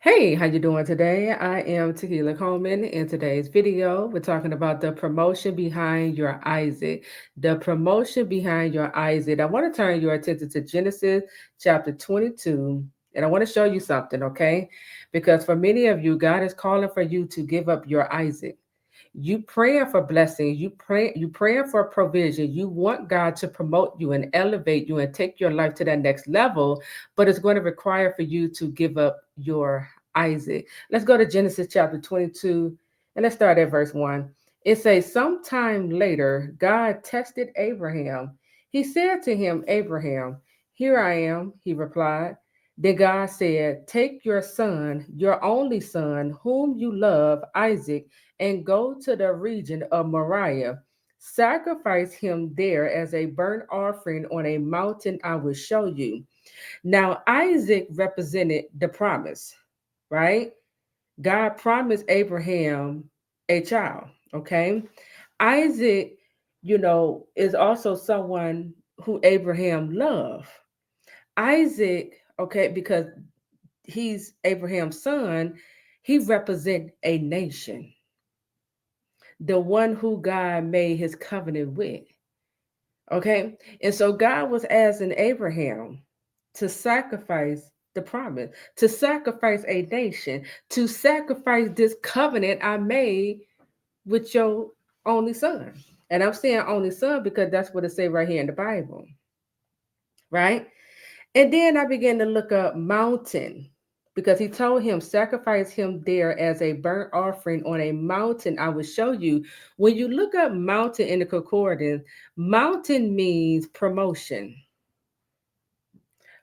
Hey, how you doing today? I am Takiya Coleman. In today's video, we're talking about the promotion behind your Isaac. The promotion behind your Isaac. I want to turn your attention to Genesis chapter 22, and I want to show you something, okay? Because for many of you, God is calling for you to give up your Isaac. You praying for blessings, you praying for provision. You want God to promote you and elevate you and take your life to that next level, but it's going to require for you to give up your Isaac. Let's go to Genesis chapter 22 and let's start at verse 1. It says, sometime later, God tested Abraham. He said to him, Abraham, here I am, he replied. Then God said, take your son, your only son, whom you love, Isaac, and go to the region of Moriah. Sacrifice him there as a burnt offering on a mountain I will show you. Now, Isaac represented the promise, right? God promised Abraham a child, okay? Isaac, is also someone who Abraham loved. Isaac, okay, because he's Abraham's son, he represents a nation, the one who God made his covenant with. Okay. And so God was asking Abraham to sacrifice the promise, to sacrifice a nation, to sacrifice this covenant I made with your only son. And I'm saying only son because that's what it say right here in the Bible. Right. And then I began to look up mountain because he told him, sacrifice him there as a burnt offering on a mountain I will show you. When you look up mountain in the concordance, mountain means promotion.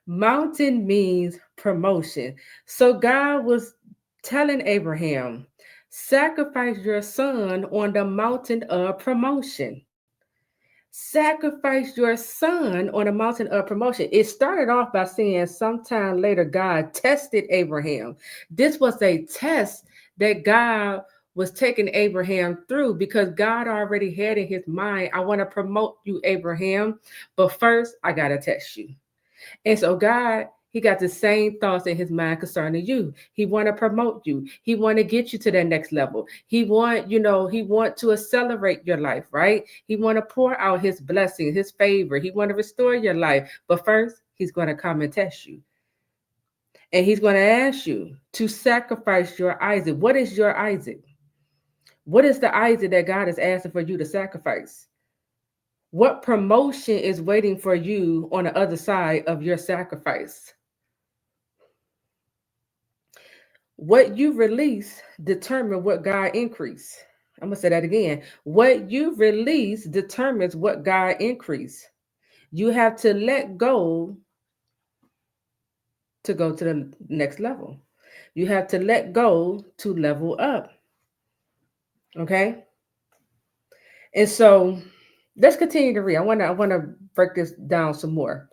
Mountain means promotion. So God was telling Abraham, sacrifice your son on the mountain of promotion. Sacrifice your son on a mountain of promotion. It started off by saying sometime later God tested Abraham. This was a test that God was taking Abraham through because God already had in his mind, I want to promote you, Abraham, but first I got to test you. And so God, he got the same thoughts in his mind concerning you. He want to promote you. He want to get you to that next level. He want to accelerate your life, right? He want to pour out his blessing, his favor. He want to restore your life. But first, he's going to come and test you. And he's going to ask you to sacrifice your Isaac. What is your Isaac? What is the Isaac that God is asking for you to sacrifice? What promotion is waiting for you on the other side of your sacrifice? What you release determine what God increase. I'm gonna say that again. What you release determines what God increase. You have to let go to the next level. You have to let go to level up. Okay. And so let's continue to read. I wanna break this down some more.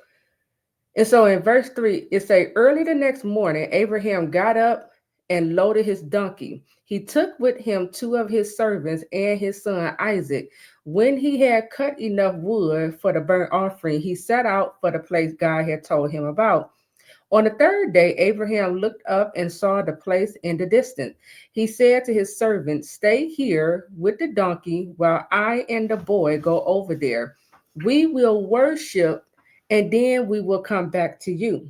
And so in verse 3, it say, early the next morning, Abraham got up and loaded his donkey. He took with him two of his servants and his son Isaac. When he had cut enough wood for the burnt offering, he set out for the place God had told him about. On the third day, Abraham looked up and saw the place in the distance. He said to his servant, stay here with the donkey while I and the boy go over there. We will worship and then we will come back to you.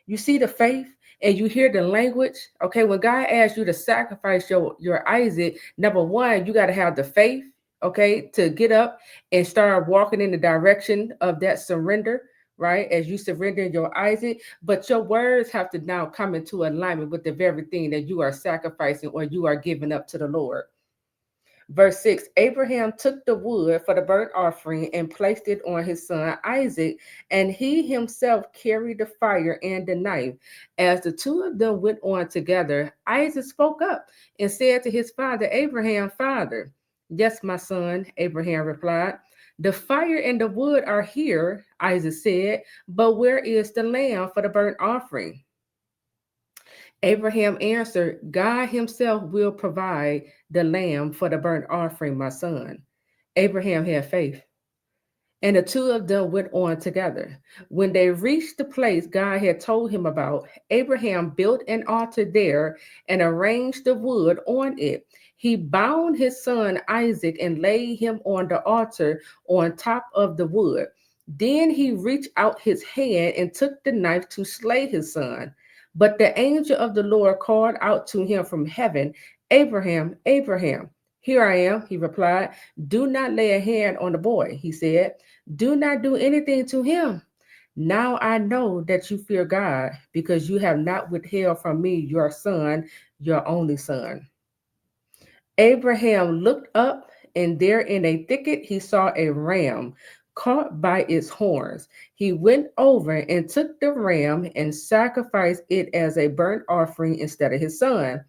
You see the faith and you hear the language. Okay, when God asks you to sacrifice your Isaac, number one, you got to have the faith, okay, to get up and start walking in the direction of that surrender, right? As you surrender your Isaac, but your words have to now come into alignment with the very thing that you are sacrificing or you are giving up to the Lord. Verse 6, Abraham took the wood for the burnt offering and placed it on his son Isaac, and he himself carried the fire and the knife. As the two of them went on together, Isaac spoke up and said to his father Abraham, Father. Yes, my son, Abraham replied. The fire and the wood are here, Isaac said, but where is the lamb for the burnt offering? Abraham answered, God himself will provide the lamb for the burnt offering, my son. Abraham had faith. And the two of them went on together. When they reached the place God had told him about, Abraham built an altar there and arranged the wood on it. He bound his son Isaac and laid him on the altar on top of the wood. Then he reached out his hand and took the knife to slay his son. But the angel of the Lord called out to him from heaven, Abraham, Abraham. Here I am, he replied. Do not lay a hand on the boy, he said. Do not do anything to him. Now I know that you fear God because you have not withheld from me your son, your only son. Abraham looked up, and there in a thicket he saw a ram caught by its horns. He went over and took the ram and sacrificed it as a burnt offering instead of his son.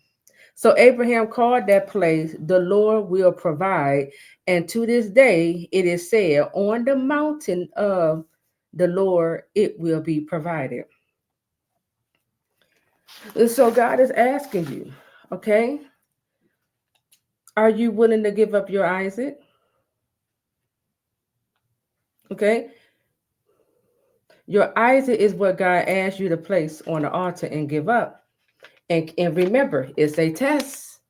So Abraham called that place, the Lord will provide. And to this day, it is said, on the mountain of the Lord, it will be provided. And so God is asking you, okay, are you willing to give up your Isaac? Okay, your Isaac is what God asked you to place on the altar and give up. And remember, it's a test.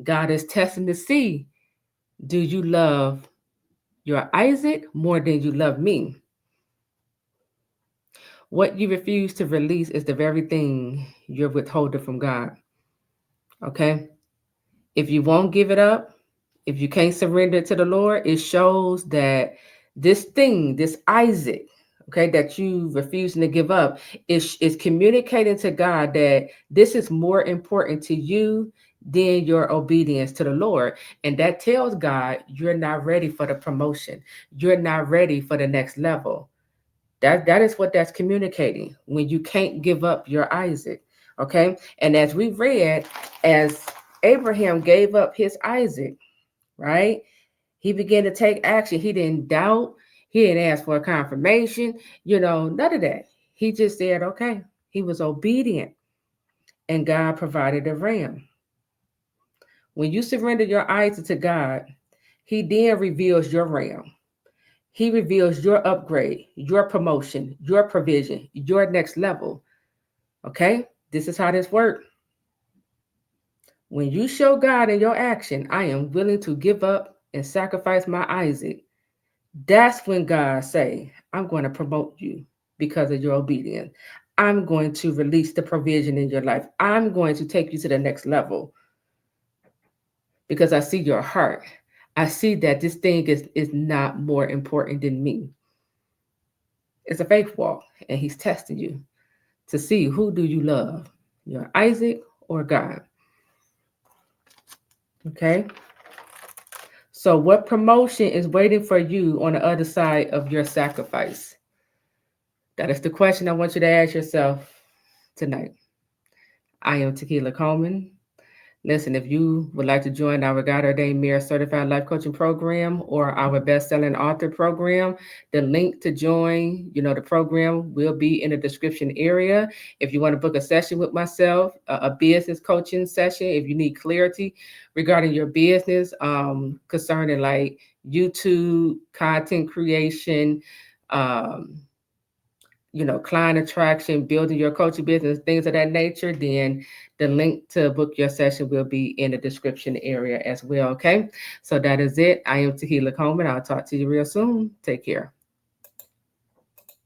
God is testing to see, do you love your Isaac more than you love me? What you refuse to release is the very thing you're withholding from God. Okay? If you won't give it up, if you can't surrender to the Lord, it shows that this thing, this Isaac, okay, that you refusing to give up, is communicating to God that this is more important to you than your obedience to the Lord. And that tells God you're not ready for the promotion. You're not ready for the next level. That is what that's communicating when you can't give up your Isaac. Okay. And as we read, as Abraham gave up his Isaac, right? He began to take action. He didn't doubt. He didn't ask for a confirmation, none of that. He just said, okay. He was obedient and God provided a ram. When you surrender your Isaac to God, he then reveals your ram. He reveals your upgrade, your promotion, your provision, your next level. Okay? This is how this works. When you show God in your action, I am willing to give up and sacrifice my Isaac. That's when God say, I'm going to promote you because of your obedience. I'm going to release the provision in your life. I'm going to take you to the next level because I see your heart. I see that this thing is not more important than me. It's a faith walk, and he's testing you to see who do you love, your Isaac or God. Okay? So what promotion is waiting for you on the other side of your sacrifice? That is the question I want you to ask yourself tonight. I am Takiya Coleman. Listen, if you would like to join our God-Ordained Mayor Certified Life Coaching Program or our Bestselling Author Program, the link to join, the program will be in the description area. If you want to book a session with myself, a business coaching session, if you need clarity regarding your business, concerning like YouTube, content creation, client attraction, building your coaching business, things of that nature, then the link to book your session will be in the description area as well. Okay. So that is it. I am Takiya Coleman. I'll talk to you real soon. Take care.